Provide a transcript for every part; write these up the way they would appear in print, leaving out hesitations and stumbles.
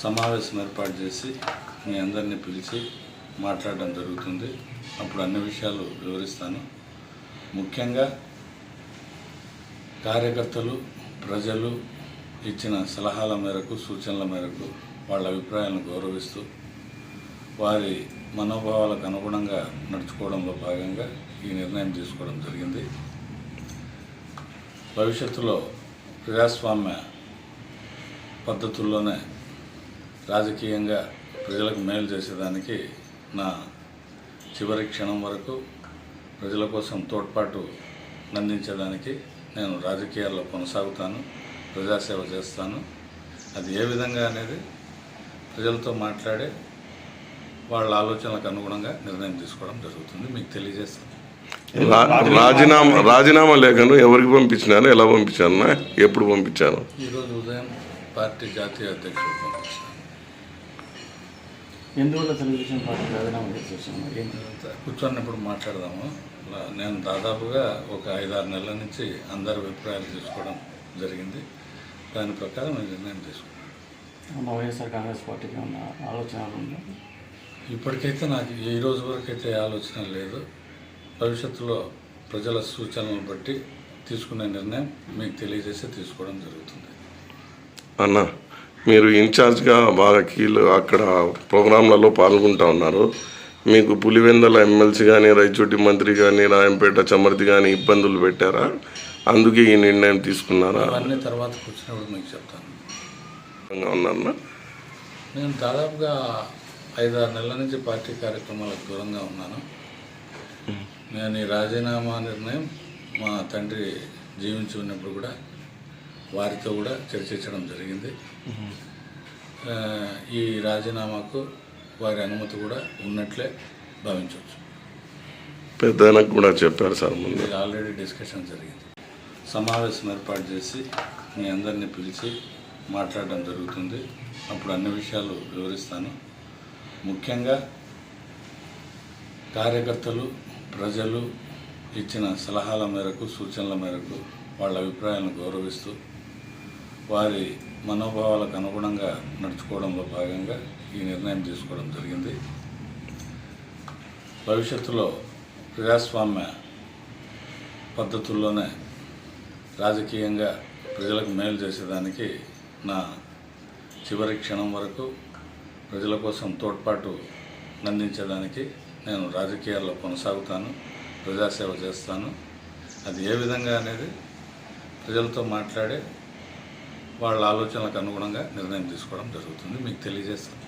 సమావేశం ఏర్పాటు చేసి మీ అందరినీ పిలిచి మాట్లాడడం జరుగుతుంది. అప్పుడు అన్ని విషయాలు వివరిస్తాను. ముఖ్యంగా కార్యకర్తలు, ప్రజలు ఇచ్చిన సలహాల మేరకు, సూచనల మేరకు వాళ్ళ అభిప్రాయాలను గౌరవిస్తూ వారి మనోభావాలకు అనుగుణంగా నడుచుకోవడంలో భాగంగా ఈ నిర్ణయం తీసుకోవడం జరిగింది. భవిష్యత్తులో ప్రజాస్వామ్య పద్ధతుల్లోనే రాజకీయంగా ప్రజలకు మేలు చేసేదానికి నా చివరి క్షణం వరకు ప్రజల కోసం తోడ్పాటు అందించేదానికి నేను రాజకీయాల్లో కొనసాగుతాను, ప్రజాసేవ చేస్తాను. అది ఏ విధంగా అనేది ప్రజలతో మాట్లాడే వాళ్ళ ఆలోచనలకు అనుగుణంగా నిర్ణయం తీసుకోవడం జరుగుతుంది. మీకు తెలియజేస్తాను. రాజీనామా లేఖను ఎవరికి పంపించినారు, ఎలా పంపించారు, ఎప్పుడు పంపించారు? ఈరోజు ఉదయం పార్టీ జాతీయ అధ్యక్షుడు పంపించాను. ఎందువల్ల తెలుగుదేశం పార్టీ రాజీనామా చేసేసాము? కూర్చొన్నప్పుడు మాట్లాడదాము. నేను దాదాపుగా ఒక 5-6 నెలల నుంచి అందరి అభిప్రాయాలు తీసుకోవడం జరిగింది. దాని ప్రకారం నేను నిర్ణయం తీసుకున్నాను. వైఎస్ఆర్ కాంగ్రెస్ పార్టీకి ఉన్న ఆలోచనలు ఉందా? ఇప్పటికైతే నాకు ఈ రోజు వరకు అయితే ఆలోచన లేదు. భవిష్యత్తులో ప్రజల సూచనలను బట్టి తీసుకునే నిర్ణయం మీకు తెలియజేసి తీసుకోవడం జరుగుతుంది. అన్న, మీరు ఇన్ఛార్జ్గా బాగా అక్కడ ప్రోగ్రాంలలో పాల్గొంటూ ఉన్నారు. మీకు పులివెందల ఎమ్మెల్సీ కానీ, రైచోటి మంత్రి కానీ, రాయంపేట చమర్తి కానీ ఇబ్బందులు పెట్టారా? అందుకే ఈ నిర్ణయం తీసుకున్నారా? అవన్నీ తర్వాత కూర్చున్నప్పుడు మీకు చెప్తాను. ఉన్నారన్నా, నేను దాదాపుగా 5-6 నెలల నుంచి పార్టీ కార్యక్రమాలకు దూరంగా ఉన్నాను. నేను ఈ రాజీనామా నిర్ణయం మా తండ్రి జీవించి ఉన్నప్పుడు కూడా వారితో కూడా చర్చించడం జరిగింది. ఈ రాజీనామాకు వారి అనుమతి కూడా ఉన్నట్లే భావించవచ్చు. పెద్దనకు కూడా చెప్పారు సార్, ముందు ఆల్రెడీ డిస్కషన్ జరిగింది. సమావేశం ఏర్పాటు చేసి మీ అందరినీ పిలిచి మాట్లాడడం జరుగుతుంది. అప్పుడు అన్ని విషయాలు వివరిస్తాను. ముఖ్యంగా కార్యకర్తలు, ప్రజలు ఇచ్చిన సలహాల మేరకు, సూచనల మేరకు వాళ్ళ అభిప్రాయాలను గౌరవిస్తూ వారి మనోభావాలకు అనుగుణంగా నడుచుకోవడంలో భాగంగా ఈ నిర్ణయం తీసుకోవడం జరిగింది. భవిష్యత్తులో ప్రజాస్వామ్య పద్ధతుల్లోనే రాజకీయంగా ప్రజలకు మేలు చేసేదానికి నా చివరి క్షణం వరకు ప్రజల కోసం తోడ్పాటు అందించేదానికి నేను రాజకీయాల్లో కొనసాగుతాను, ప్రజాసేవ చేస్తాను. అది ఏ విధంగా అనేది ప్రజలతో మాట్లాడే వాళ్ళ ఆలోచనలకు అనుగుణంగా నిర్ణయం తీసుకోవడం జరుగుతుంది. మీకు తెలియజేస్తాను.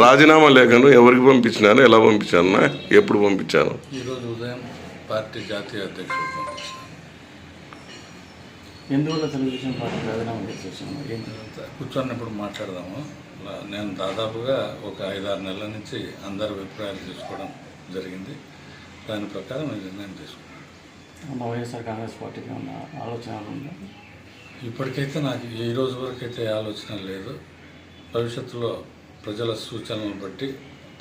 రాజీనామా లేఖను ఎవరికి పంపించినారు, ఎలా పంపించారు, ఎప్పుడు పంపించారు? ఈరోజు ఉదయం పార్టీ జాతీయ అధ్యక్షుడు పంపించాను. ఎందువల్ల తెలుగుదేశం పార్టీ రాజీనామా చేసేసాము? కూర్చొన్నప్పుడు మాట్లాడదాము. నేను దాదాపుగా ఒక 5-6 నెలల నుంచి అందరి అభిప్రాయాలు తీసుకోవడం జరిగింది. దాని ప్రకారం నేను నిర్ణయం తీసుకున్నాను. వైఎస్ఆర్ కాంగ్రెస్ పార్టీకి ఉన్న ఆలోచనలు ఉందా? ఇప్పటికైతే నాకు ఈ రోజు వరకు అయితే ఆలోచన లేదు. భవిష్యత్తులో ప్రజల సూచనలను బట్టి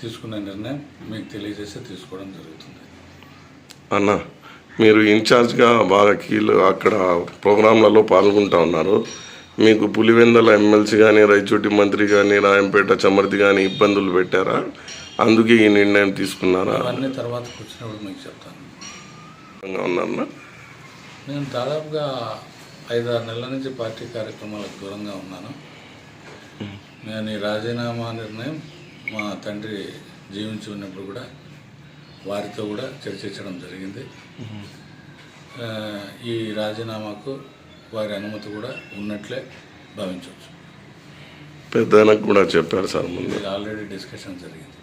తీసుకునే నిర్ణయం మీకు తెలియజేసి తీసుకోవడం జరుగుతుంది. అన్న, మీరు ఇన్ఛార్జ్గా బాగా అక్కడ ప్రోగ్రాంలలో పాల్గొంటూ ఉన్నారు. మీకు పులివెందల ఎమ్మెల్సీ కానీ, రైచోటి మంత్రి కానీ, రాయంపేట చమర్తి కానీ ఇబ్బందులు పెట్టారా? అందుకే ఈ నిర్ణయం తీసుకున్నారా? అవన్నీ తర్వాత కూర్చున్నప్పుడు మీకు చెప్తాను. ఉన్నారన్నా, నేను దాదాపుగా 5-6 నెలల నుంచి పార్టీ కార్యక్రమాలకు దూరంగా ఉన్నాను. నేను ఈ రాజీనామా నిర్ణయం మా తండ్రి జీవించి ఉన్నప్పుడు కూడా వారితో కూడా చర్చించడం జరిగింది. ఈ రాజీనామాకు వారి అనుమతి కూడా ఉన్నట్లే భావించవచ్చు. పెద్దనకు కూడా చెప్పారు సార్, ముందు ఆల్రెడీ డిస్కషన్ జరిగింది.